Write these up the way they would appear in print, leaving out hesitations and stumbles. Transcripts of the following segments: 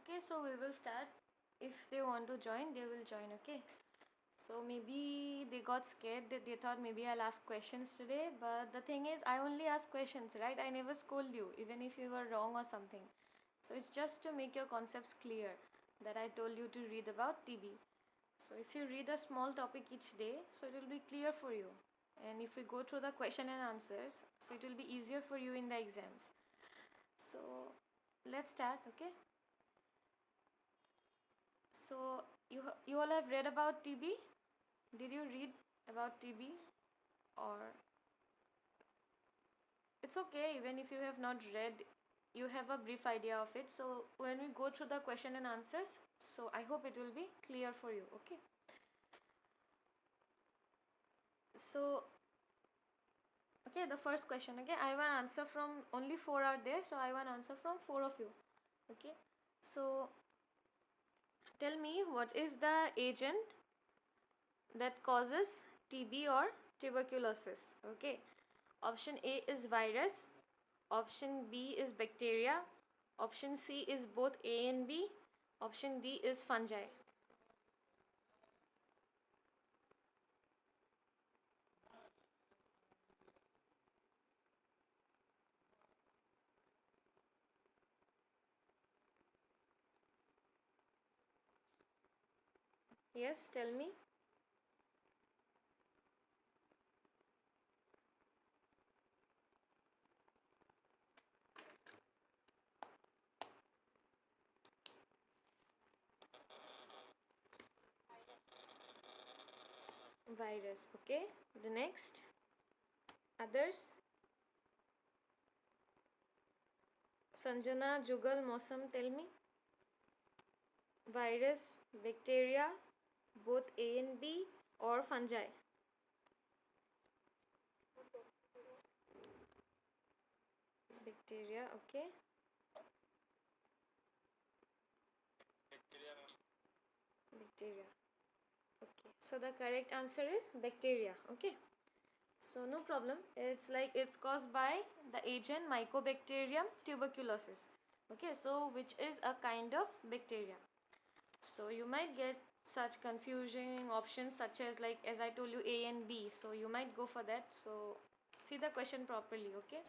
Okay, so we will start. If they want to join, they will join. Okay. So maybe they got scared that they thought maybe I'll ask questions today, but the thing is, I only ask questions, right? I never scold you, even if you were wrong or something. So it's just to make your concepts clear that I told you to read about TB. So if you read a small topic each day, so it will be clear for you. And if we go through the question and answers, so it will be easier for you in the exams. So let's start, okay? So you all have read about TB? Did you read about TB? Or it's okay even if you have not read, you have a brief idea of it. So when we go through the question and answers, so I hope it will be clear for you, okay? So okay, the first question, okay, I want answer from only 4 are there, so I want answer from 4 of you, okay? So tell me, what is the agent that causes TB or tuberculosis? Okay, option A is virus, option B is bacteria, option C is both A and B, option D is fungi. Yes, tell me. Virus, okay. The next, others. Sanjana, Jugal, Mosam, tell me. Virus, bacteria, both A and B, or fungi? Bacteria, okay. Bacteria. Okay. So the correct answer is bacteria. Okay. So no problem. It's like it's caused by the agent Mycobacterium tuberculosis. Okay. So which is a kind of bacteria. So you might get such confusing options such as, like as I told you, A and B. So you might go for that. So see the question properly. Okay.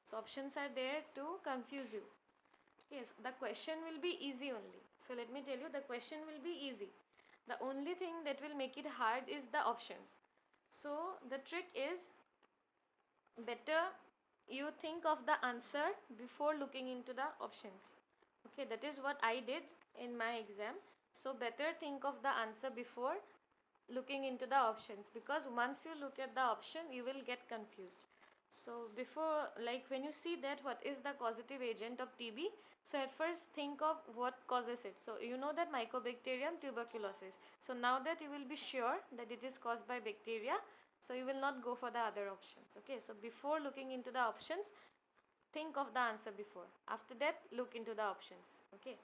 So options are there to confuse you. Yes, the question will be easy only. So let me tell you, the question will be easy. The only thing that will make it hard is the options. So the trick is, better you think of the answer before looking into the options. Okay, that is what I did in my exam. So better think of the answer before looking into the options, because once you look at the option you will get confused. So before, like when you see that what is the causative agent of TB, so at first think of what causes it. So you know that Mycobacterium tuberculosis. So now that you will be sure that it is caused by bacteria, so you will not go for the other options. Okay, so before looking into the options, think of the answer before. After that, look into the options. Okay.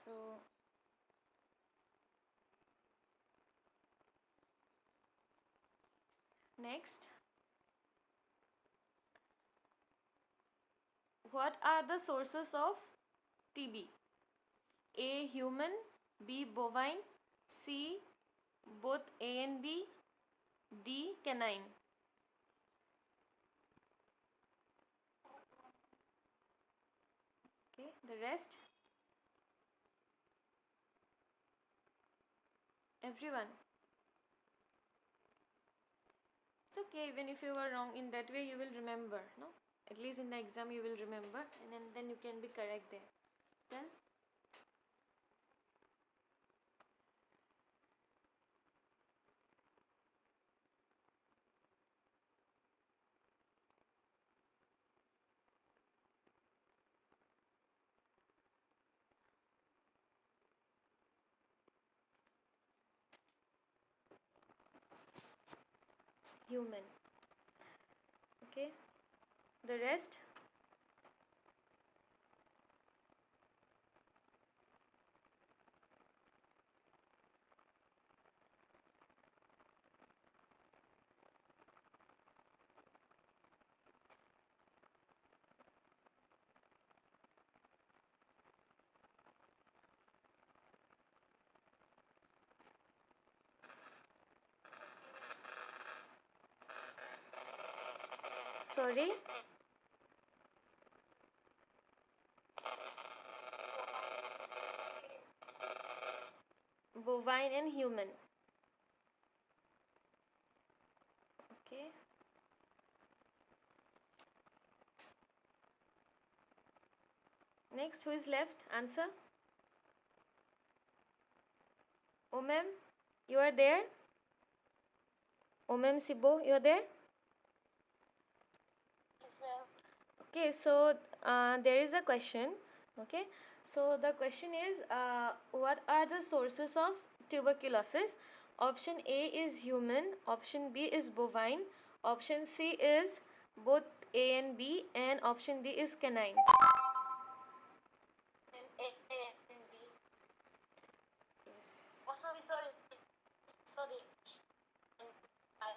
So next, what are the sources of TB? A. Human, B. Bovine, C. Both A and B, D. Canine. Okay, the rest, everyone. It's okay, even if you were wrong, in that way you will remember, no? At least in the exam you will remember, and then you can be correct there. Then human. Okay, the rest, Sorry? Bovine and human. Okay. Next, who is left? Answer. Omem, you are there? Omem Sibo, you are there? Yes, ma'am. Okay, so there is a question. Okay, so the question is what are the sources of tuberculosis? Option A is human, option B is bovine, option C is both A and B, and option D is canine. And A and B. Yes. Oh, sorry. And I.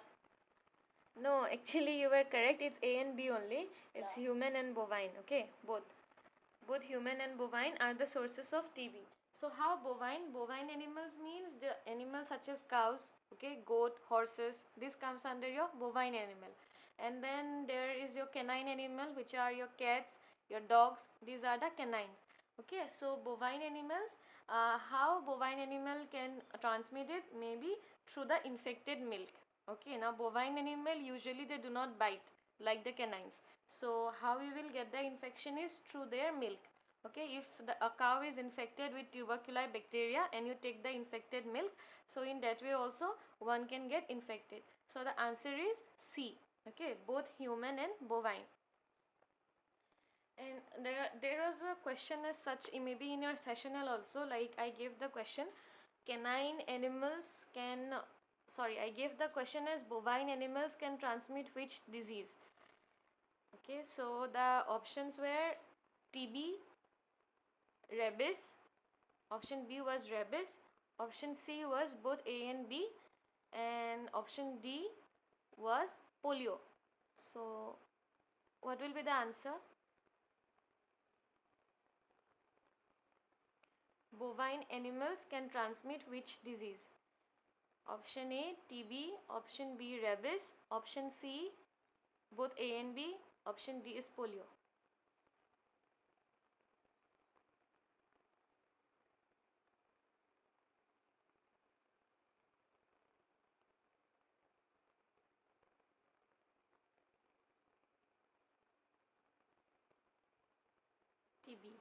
No, actually you were correct. It's A and B only. It's Yeah. human and bovine. Okay, both human and bovine are the sources of TB. So how bovine animals means the animals such as cows, okay, goat, horses, this comes under your bovine animal. And then there is your canine animal, which are your cats, your dogs, these are the canines. Okay, so bovine animals, how bovine animal can transmit it? Maybe through the infected milk. Okay, now bovine animal usually they do not bite like the canines. So how you will get the infection is through their milk. Okay, if a cow is infected with tuberculosis bacteria and you take the infected milk, so in that way also one can get infected. So the answer is C. Okay, both human and bovine. And there was a question as such, maybe in your sessional also, like I gave the question, canine animals can, sorry, I gave the question as bovine animals can transmit which disease. Okay, so the options were TB, rabies, option B was rabies, option C was both A and B, and option D was polio. So what will be the answer? Bovine animals can transmit which disease? Option A TB, option B rabies, option C both A and B, option D is polio. TB.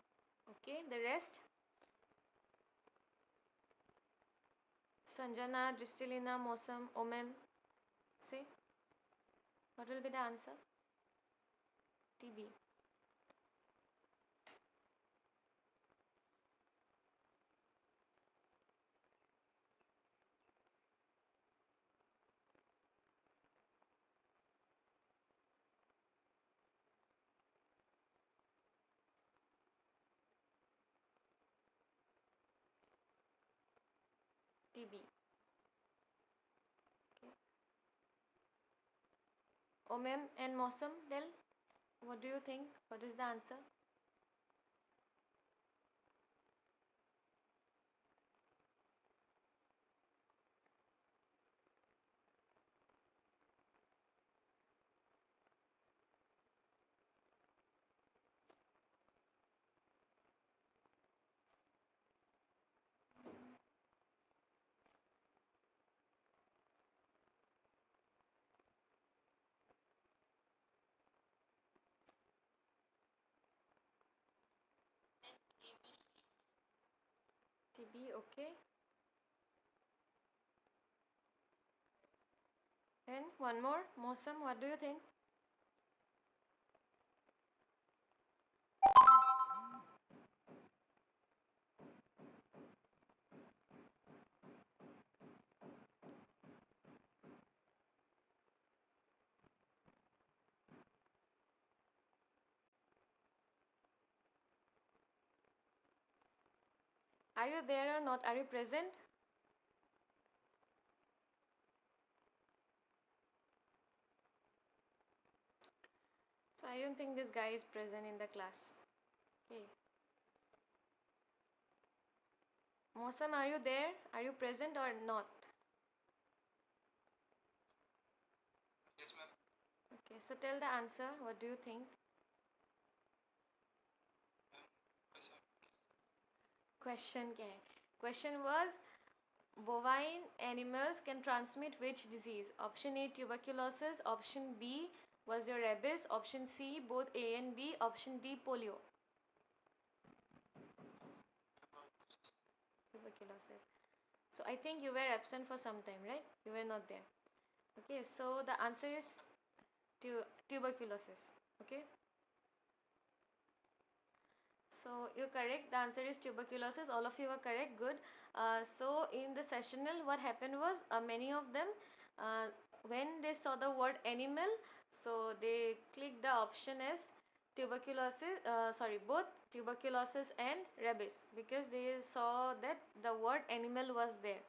Okay, the rest? Sanjana, Dristilina, Mosam, Omem. Say, what will be the answer? TB. TB. Okay. Omem and Mosam, Del, what do you think? What is the answer? TB, okay. And one more, Mosam, what do you think? Are you there or not? Are you present? So I don't think this guy is present in the class. Okay. Mosam, are you there? Are you present or not? Yes, ma'am. Okay. Okay, so tell the answer. What do you think? Question क्या है? Question was bovine animals can transmit which disease? Option A tuberculosis, option B was your rabies, option C both A and B, option D polio. Tuberculosis. So I think you were absent for some time, right? You were not there. Okay, so the answer is tuberculosis. Okay. So you're correct. The answer is tuberculosis. All of you are correct. Good. So in the sessional, what happened was many of them, uh, when they saw the word animal, so they clicked the option as tuberculosis. Both tuberculosis and rabies, because they saw that the word animal was there.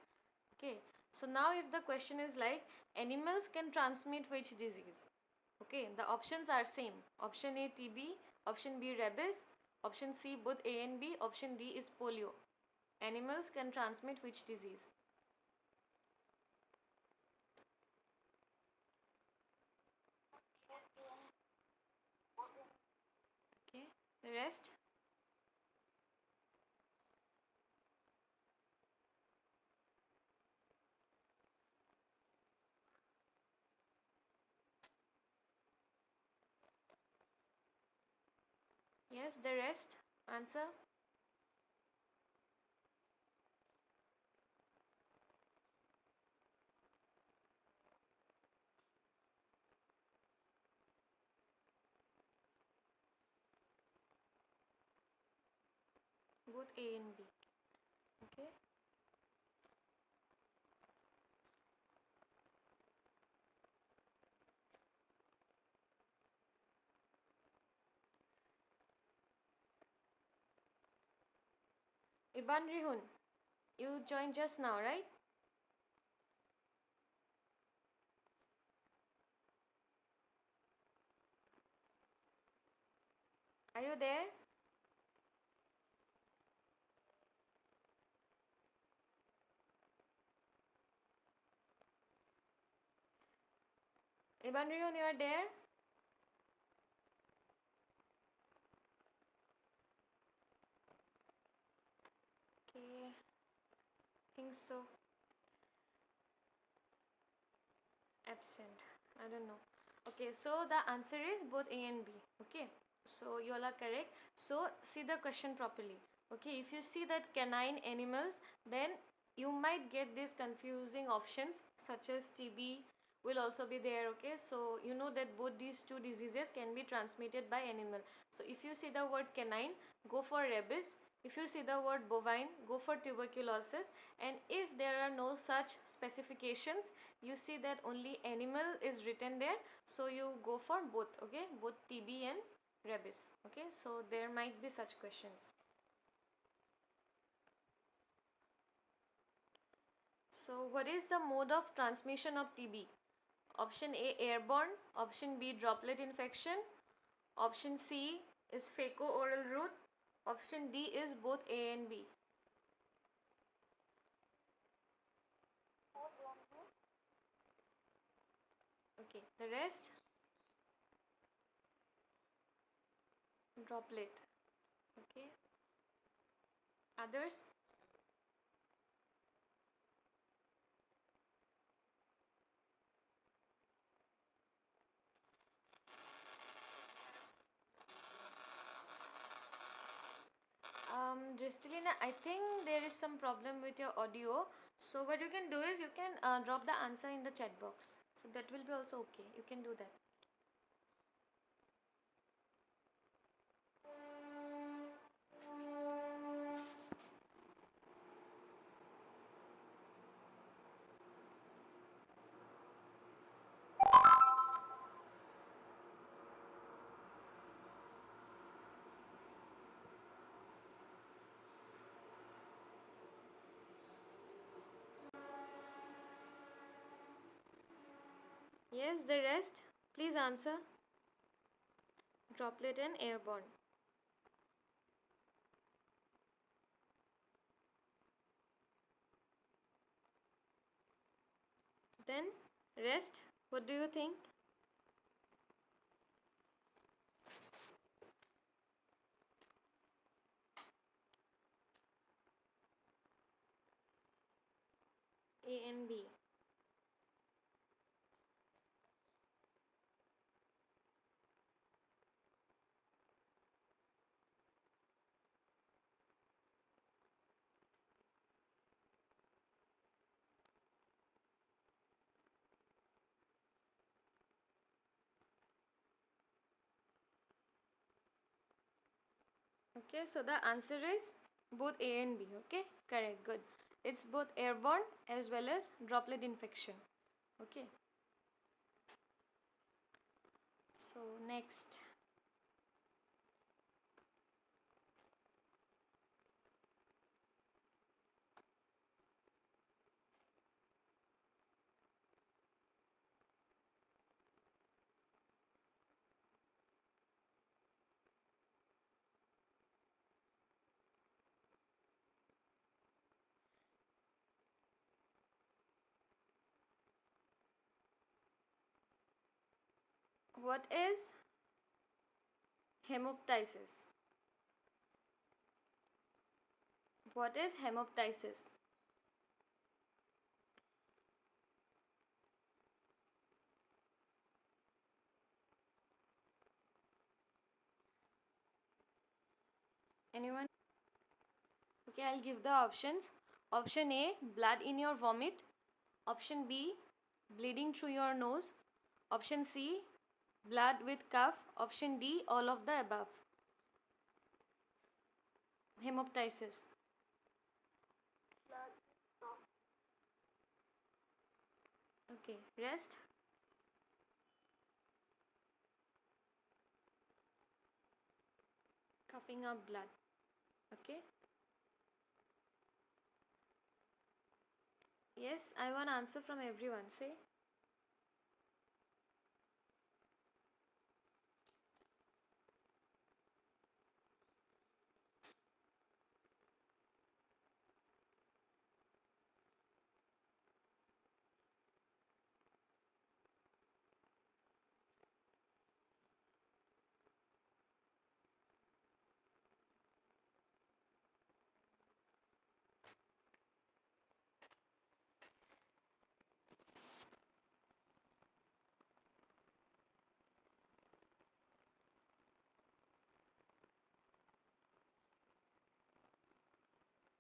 Okay. So now if the question is like animals can transmit which disease? Okay, the options are same. Option A TB, option B rabies, option C both A and B, option D is polio. Animals can transmit which disease? Okay, the rest? Yes, the rest? Answer? Both A and B. Okay. Iban Rihun, you joined just now, right? Are you there? Iban Rihun, you are there? Okay, think so. Absent. I don't know. Okay, so the answer is both A and B. Okay, so you all are correct. So see the question properly. Okay, if you see that canine animals, then you might get these confusing options such as TB will also be there. Okay, so you know that both these two diseases can be transmitted by animal. So if you see the word canine, go for rabies. If you see the word bovine, go for tuberculosis. And if there are no such specifications, you see that only animal is written there, so you go for both. Okay, both TB and rabies. Okay, so there might be such questions. So what is the mode of transmission of TB? Option A airborne, option B droplet infection, option C is fecal-oral route, option D is both A and B. Okay, the rest? Droplet. Okay, others? Dristilina, I think there is some problem with your audio. So what you can do is you can drop the answer in the chat box. So that will be also okay. You can do that. Yes, the rest, please answer. Droplet and airborne. Then rest, what do you think? A and B. Okay, so the answer is both A and B. Okay, correct, good. It's both airborne as well as droplet infection. Okay, so next. What is hemoptysis? What is hemoptysis? Anyone? Okay, I'll give the options. Option A, blood in your vomit. Option B, bleeding through your nose. Option C, blood with cough. Option D, all of the above. Hemoptysis. Blood. No. Okay, rest. Coughing up blood. Okay. Yes, I want answer from everyone. Say.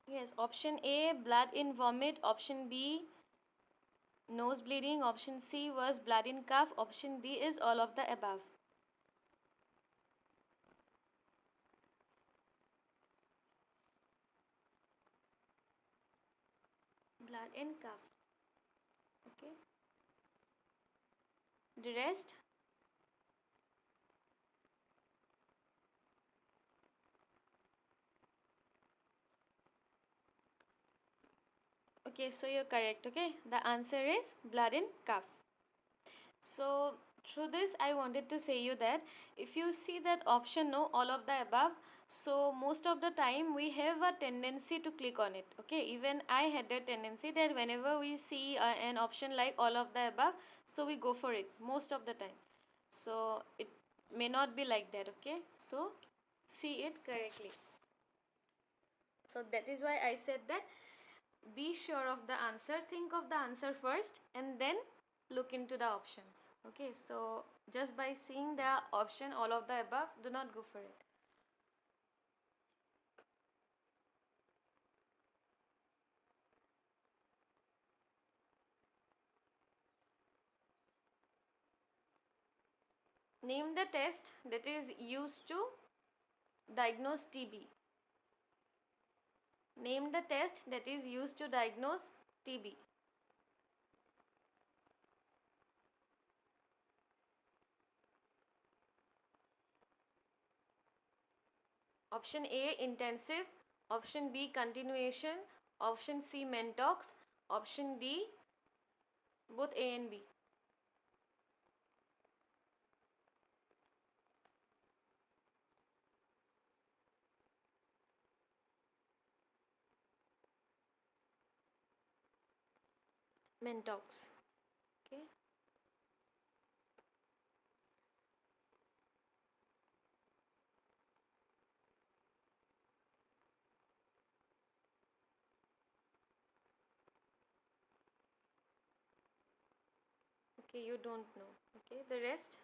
Yes, option A, blood in vomit. Option B, nose bleeding. Option C was blood in cough. Option D is all of the above. Blood in cough. Okay. The rest? Okay, so you're correct. Okay, the answer is blood in cough. So through this I wanted to say you that if you see that option no, all of the above, so most of the time we have a tendency to click on it. Okay, even I had a tendency that whenever we see an option like all of the above, so we go for it most of the time. So it may not be like that. Okay, so see it correctly. So that is why I said that be sure of the answer, think of the answer first and then look into the options. Okay, so just by seeing the option all of the above, do not go for it. Name the test that is used to diagnose TB. Name the test that is used to diagnose TB. Option A, intensive. Option B, continuation. Option C, mentox. Option D, both A and B. Mentox. Okay. Okay, you don't know. Okay, the rest.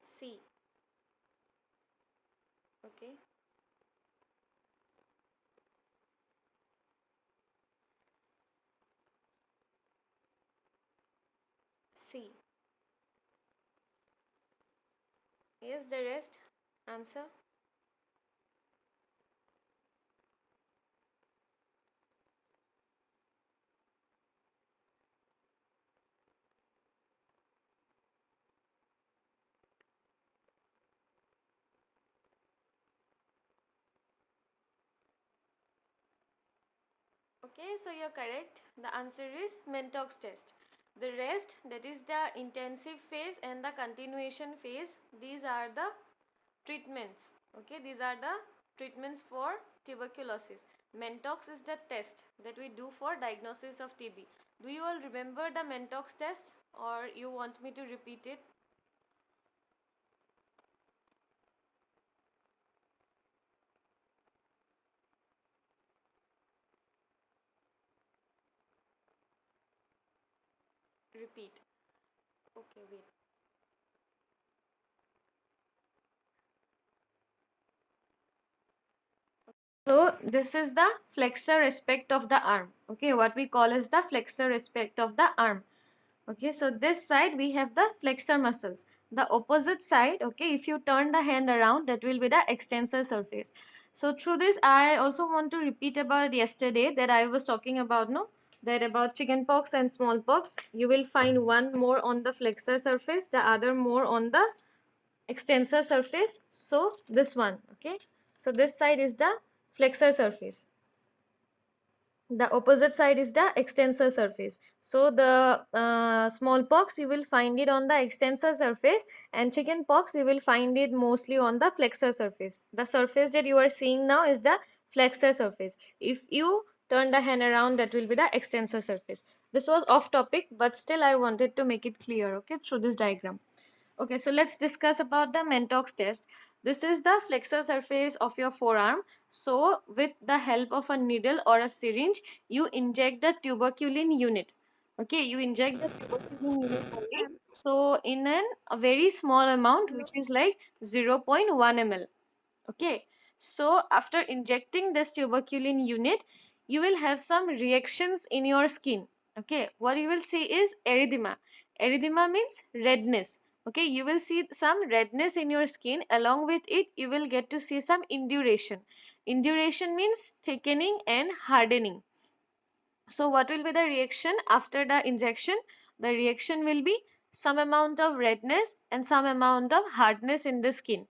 C. Okay. C. Yes, the rest. Answer. Okay, so you're correct. The answer is Mentox test. The rest, that is the intensive phase and the continuation phase, these are the treatments. Okay, these are the treatments for tuberculosis. Mentox is the test that we do for diagnosis of TB. Do you all remember the Mentox test, or you want me to repeat it? Repeat. Okay, wait. So this is the flexor aspect of the arm. Okay, what we call is the flexor aspect of the arm. Okay, so this side we have the flexor muscles. The opposite side, okay, if you turn the hand around, that will be the extensor surface. So through this, I also want to repeat about yesterday that I was talking about, no, that about chickenpox and smallpox. You will find one more on the flexor surface, the other more on the extensor surface. So this one, okay, so this side is the flexor surface, the opposite side is the extensor surface. So the smallpox you will find it on the extensor surface, and chickenpox you will find it mostly on the flexor surface. The surface that you are seeing now is the flexor surface. If you turn the hand around, that will be the extensor surface. This was off topic, but still I wanted to make it clear, okay, through this diagram. Okay, so let's discuss about the Mentox test. This is the flexor surface of your forearm. So with the help of a needle or a syringe, you inject the tuberculin unit. Okay, you inject the tuberculin unit only. So in a very small amount, which is like 0.1 ml. Okay, so after injecting this tuberculin unit, you will have some reactions in your skin. Okay, what you will see is erythema. Erythema means redness. Okay, you will see some redness in your skin. Along with it, you will get to see some induration. Induration means thickening and hardening. So what will be the reaction after the injection? The reaction will be some amount of redness and some amount of hardness in the skin.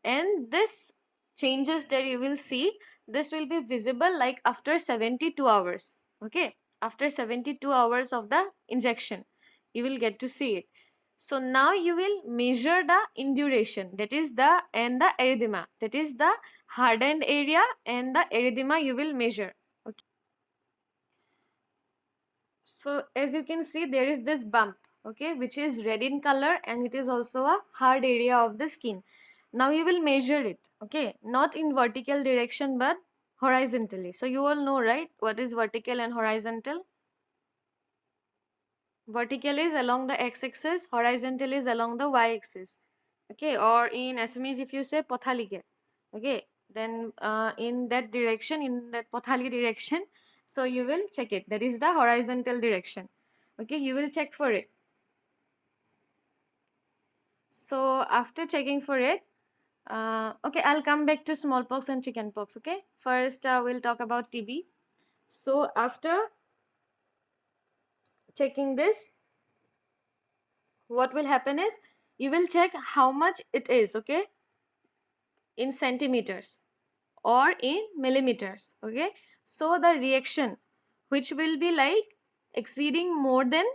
And this changes that you will see, this will be visible like after 72 hours. Okay, after 72 hours of the injection, you will get to see it. So now you will measure the induration, that is the, and the erythema, that is the hardened area and the erythema you will measure. Okay, so as you can see, there is this bump, okay, which is red in color, and it is also a hard area of the skin. Now you will measure it, okay, not in vertical direction but horizontally. So you all know, right, what is vertical and horizontal? Vertical is along the x-axis, horizontal is along the y-axis. Okay, or in Assamese if you say pothalike, okay, then in that direction, in that pothali direction, so you will check it, that is the horizontal direction. Okay, you will check for it. So after checking for it, okay, I'll come back to smallpox and chickenpox. Okay, first we'll talk about TB. So after checking this, what will happen is you will check how much it is, okay, in centimeters or in millimeters. Okay, so the reaction which will be like exceeding more than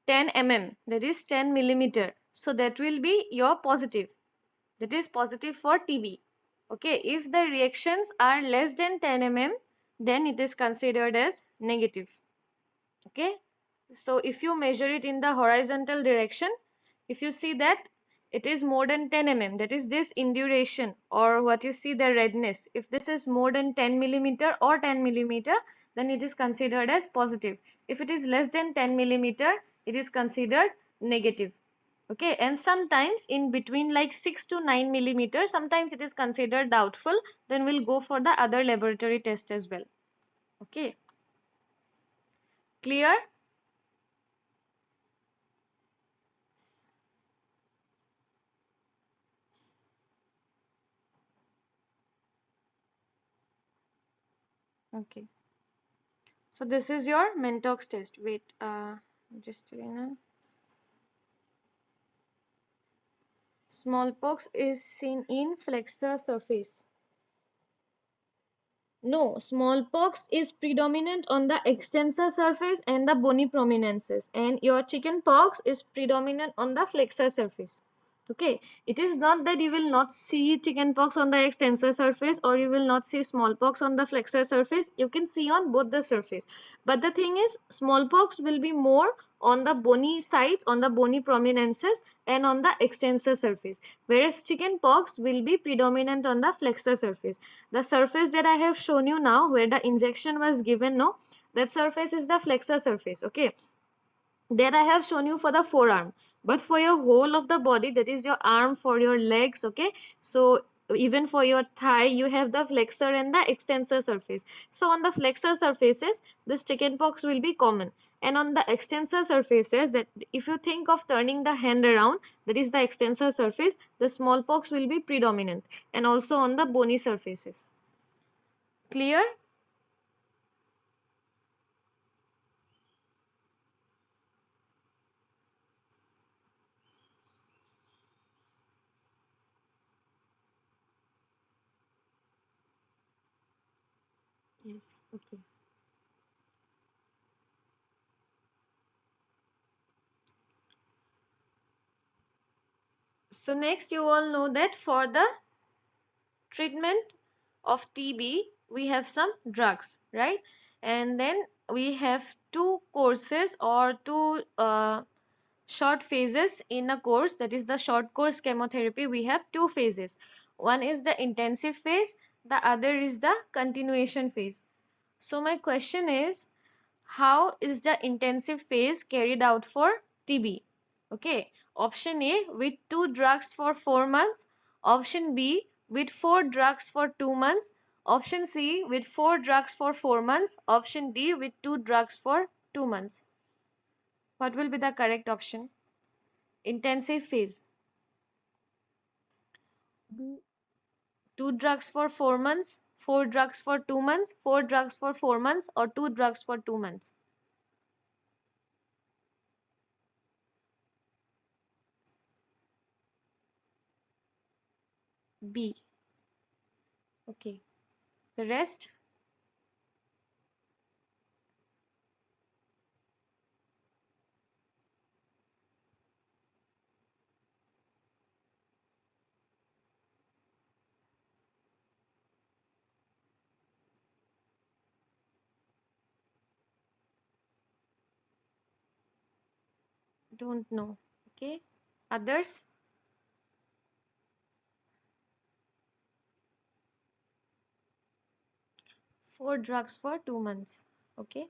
10 mm, that is 10 millimeter, so that will be your positive, that is positive for TB. Okay, if the reactions are less than 10 mm, then it is considered as negative. Okay, so if you measure it in the horizontal direction, if you see that it is more than 10 mm, that is this induration or what you see the redness, if this is more than 10 millimeter or 10 millimeter, then it is considered as positive. If it is less than 10 millimeter, it is considered negative. Okay, and sometimes in between like 6 to 9 millimeter, sometimes it is considered doubtful, then we'll go for the other laboratory test as well. Okay, clear? Okay, so this is your Mentox test. Wait, just smallpox is seen in flexor surface. No, smallpox is predominant on the extensor surface and the bony prominences, and your chicken pox is predominant on the flexor surface. Okay, it is not that you will not see chicken pox on the extensor surface or you will not see smallpox on the flexor surface. You can see on both the surface, but the thing is smallpox will be more on the bony sides, on the bony prominences and on the extensor surface, whereas chicken pox will be predominant on the flexor surface. The surface that I have shown you now where the injection was given, no, that surface is the flexor surface. Okay, that I have shown you for the forearm, but for your whole of the body, that is your arm, for your legs, okay, so even for your thigh you have the flexor and the extensor surface. So on the flexor surfaces this chickenpox will be common, and on the extensor surfaces, that if you think of turning the hand around, that is the extensor surface, the smallpox will be predominant, and also on the bony surfaces. Clear? Yes, okay. So next you all know that for the treatment of TB we have some drugs, right? And then we have two courses or two short phases in a course, that is the short course chemotherapy. We have two phases. One is the intensive phase, the other is the continuation phase. So my question is, how is the intensive phase carried out for TB? Okay, option A, with two drugs for 4 months, option B, with four drugs for 2 months, option C, with four drugs for 4 months, option D, with two drugs for 2 months. What will be the correct option? Intensive phase. Two drugs for 4 months, four drugs for 2 months, four drugs for 4 months, or two drugs for 2 months. B. Okay. The rest? Don't know. Okay. Others? Four drugs for 2 months. Okay.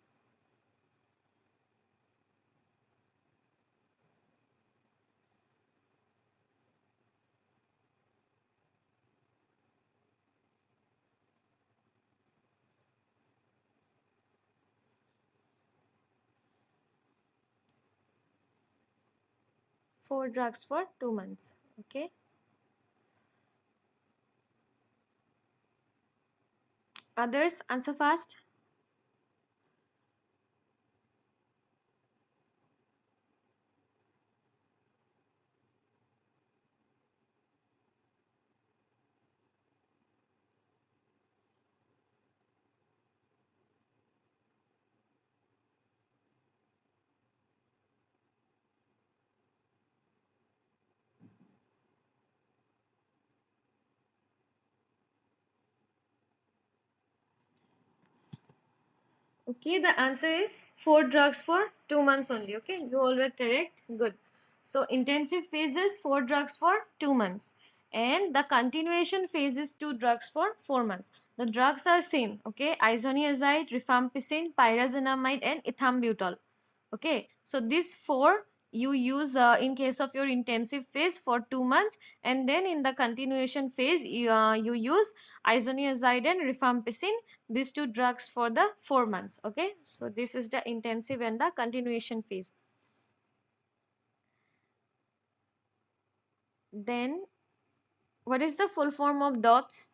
Four drugs for 2 months. Okay. Others? Answer fast. Okay, the answer is 4 drugs for 2 months only. Okay, you all were correct. Good. So intensive phase is 4 drugs for 2 months, and the continuation phase is 2 drugs for 4 months. The drugs are same. Okay, isoniazid, rifampicin, pyrazinamide, and ethambutol. Okay, so these four you use in case of your intensive phase for 2 months, and then in the continuation phase you use isoniazid and rifampicin, these two drugs for the 4 months. Okay, so this is the intensive and the continuation phase. Then what is the full form of DOTS?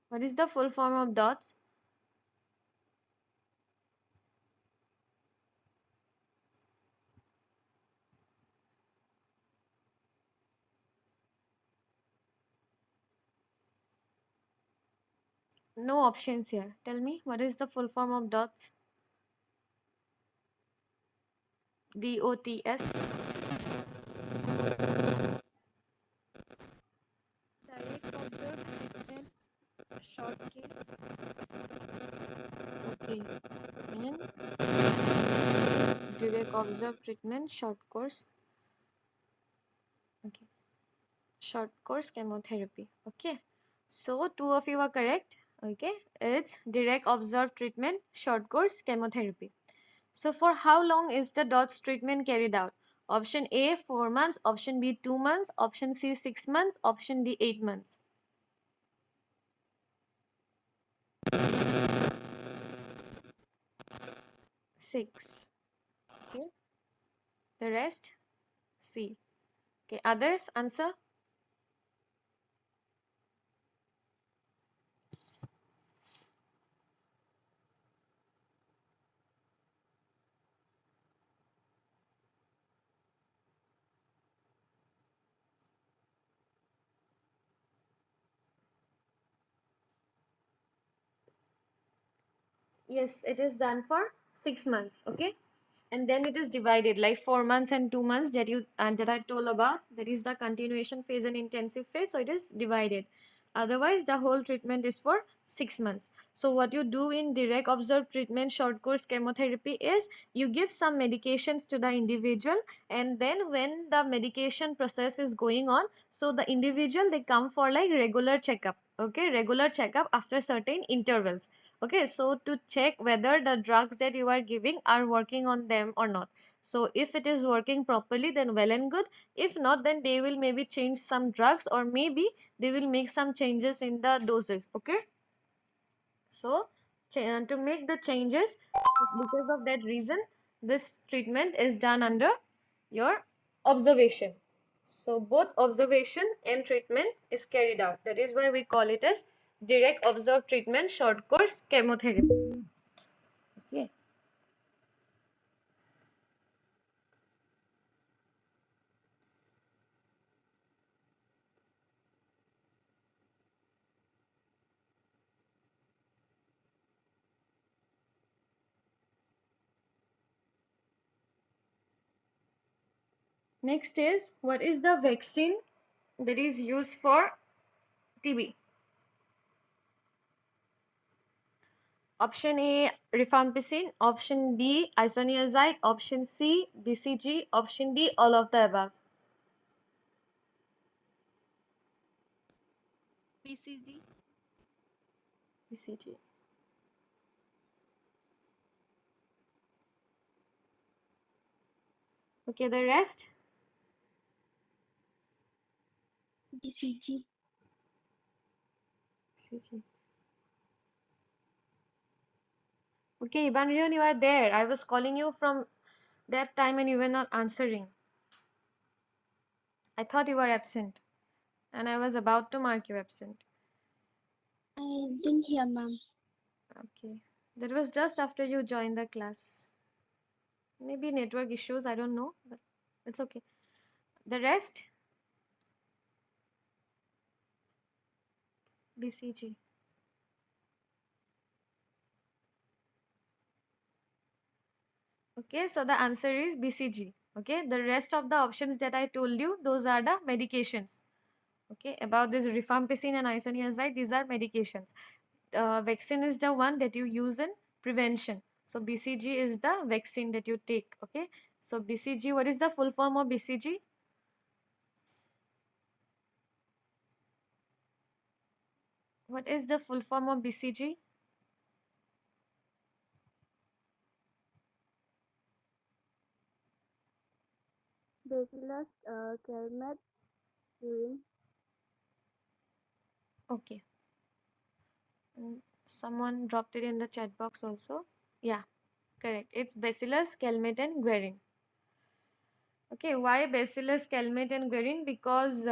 What is the full form of DOTS? No options here. Tell me, what is the full form of DOTS? DOTS. Direct observed treatment, short case. Okay, and direct observed treatment, short course. Okay, short course chemotherapy. Okay, so two of you are correct. Okay, it's direct observed treatment, short course chemotherapy. So for how long is the DOTS treatment carried out? Option A 4 months, option B 2 months, option C 6 months, option D 8 months. 6. Okay, the rest C. Okay, others answer. Yes, it is done for 6 months. Okay, and then it is divided like 4 months and 2 months that you that I told about. That is the continuation phase and intensive phase. So it is divided. Otherwise, the whole treatment is for 6 months. So what you do in direct observed treatment, short course chemotherapy, is you give some medications to the individual, and then when the medication process is going on, so the individual they come for like regular checkup. Okay, regular checkup after certain intervals. Okay, so to check whether the drugs that you are giving are working on them or not. So if it is working properly, then well and good. If not, then they will maybe change some drugs, or maybe they will make some changes in the doses. Okay, so to make the changes, because of that reason, this treatment is done under your observation. So both observation and treatment is carried out. That is why we call it as direct observed treatment, short course chemotherapy. Okay. Next is, what is the vaccine that is used for TB? Option A rifampicin, option B isoniazid, option C BCG, option D all of the above. BCG. BCG. Okay, the rest? BCG. BCG. Okay, Ibanrion, you are there. I was calling you from that time and you were not answering. I thought you were absent and I was about to mark you absent. I didn't hear, ma'am. Okay, that was just after you joined the class. Maybe network issues, I don't know, but it's okay. The rest? BCG. Okay, so the answer is BCG. Okay, the rest of the options that I told you, those are the medications. Okay, about this rifampicin and isoniazid, these are medications. Vaccine is the one that you use in prevention. So BCG is the vaccine that you take. Okay, so BCG, what is the full form of BCG? What is the full form of BCG? Bacillus calmette-guerin. Okay. Someone dropped it in the chat box also. Yeah, correct. It's Bacillus calmette-guerin. Okay, why Bacillus calmette-guerin? Because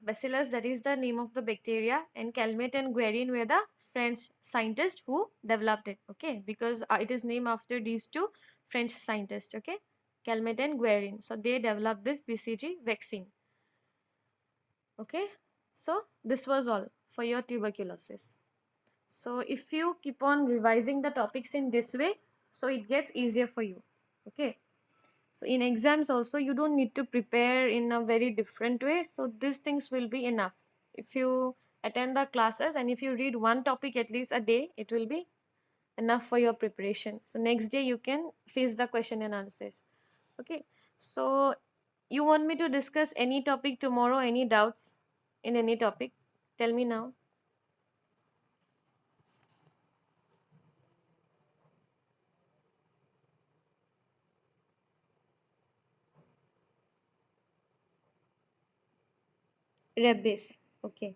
Bacillus, that is the name of the bacteria, and Calmette and Guerin were the French scientists who developed it. Okay, because it is named after these two French scientists. Okay, Calmette and Guerin. So they developed this BCG vaccine. Okay, so this was all for your tuberculosis. So if you keep on revising the topics in this way, so it gets easier for you. Okay. So in exams also, you don't need to prepare in a very different way. So these things will be enough. If you attend the classes and if you read one topic at least a day, it will be enough for your preparation. So next day you can face the question and answers. Okay. So you want me to discuss any topic tomorrow? Any doubts in any topic? Tell me now. Rabies. Okay.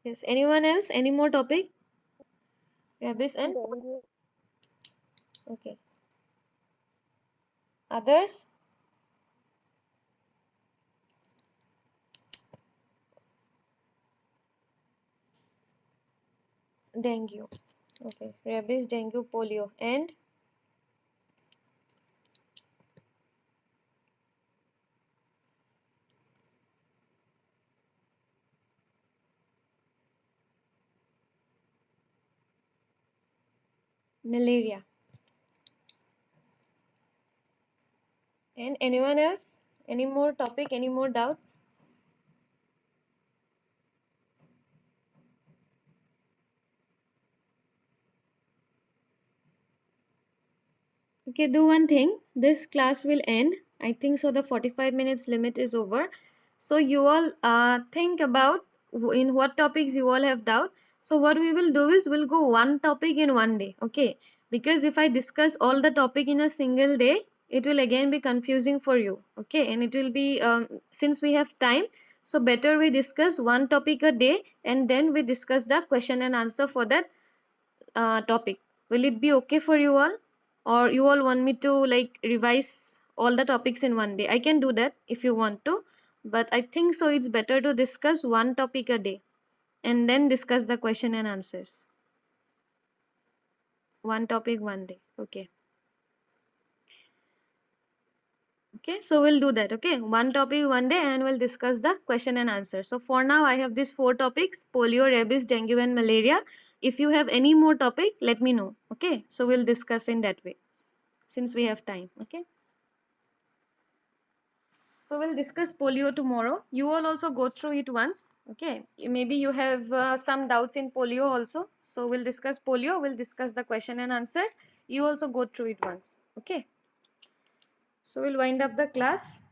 Yes. Anyone else? Any more topic? Rabies and Dengue. okay. Others? Dengue. Okay. Rabies, dengue, polio, and malaria. And anyone else? Any more topic? Any more doubts? Okay, do one thing. This class will end. I think so. The 45 minutes limit is over. So you all think about in what topics you all have doubt. So what we will do is we'll go one topic in one day. Okay. Because if I discuss all the topic in a single day, it will again be confusing for you. Okay. And it will be, since we have time, so better we discuss one topic a day and then we discuss the question and answer for that topic. Will it be okay for you all? Or you all want me to like revise all the topics in one day? I can do that if you want to. But I think so it's better to discuss one topic a day and then discuss the question and answers. One topic one day. Okay. Okay, so we'll do that. Okay, one topic one day and we'll discuss the question and answer. So for now, I have these four topics: polio, rabies, dengue, and malaria. If you have any more topic, let me know. Okay, so we'll discuss in that way since we have time. Okay, so we'll discuss polio tomorrow. You all also go through it once. Okay, maybe you have some doubts in polio also. So we'll discuss polio. We'll discuss the question and answers. You also go through it once. Okay. So we'll wind up the class.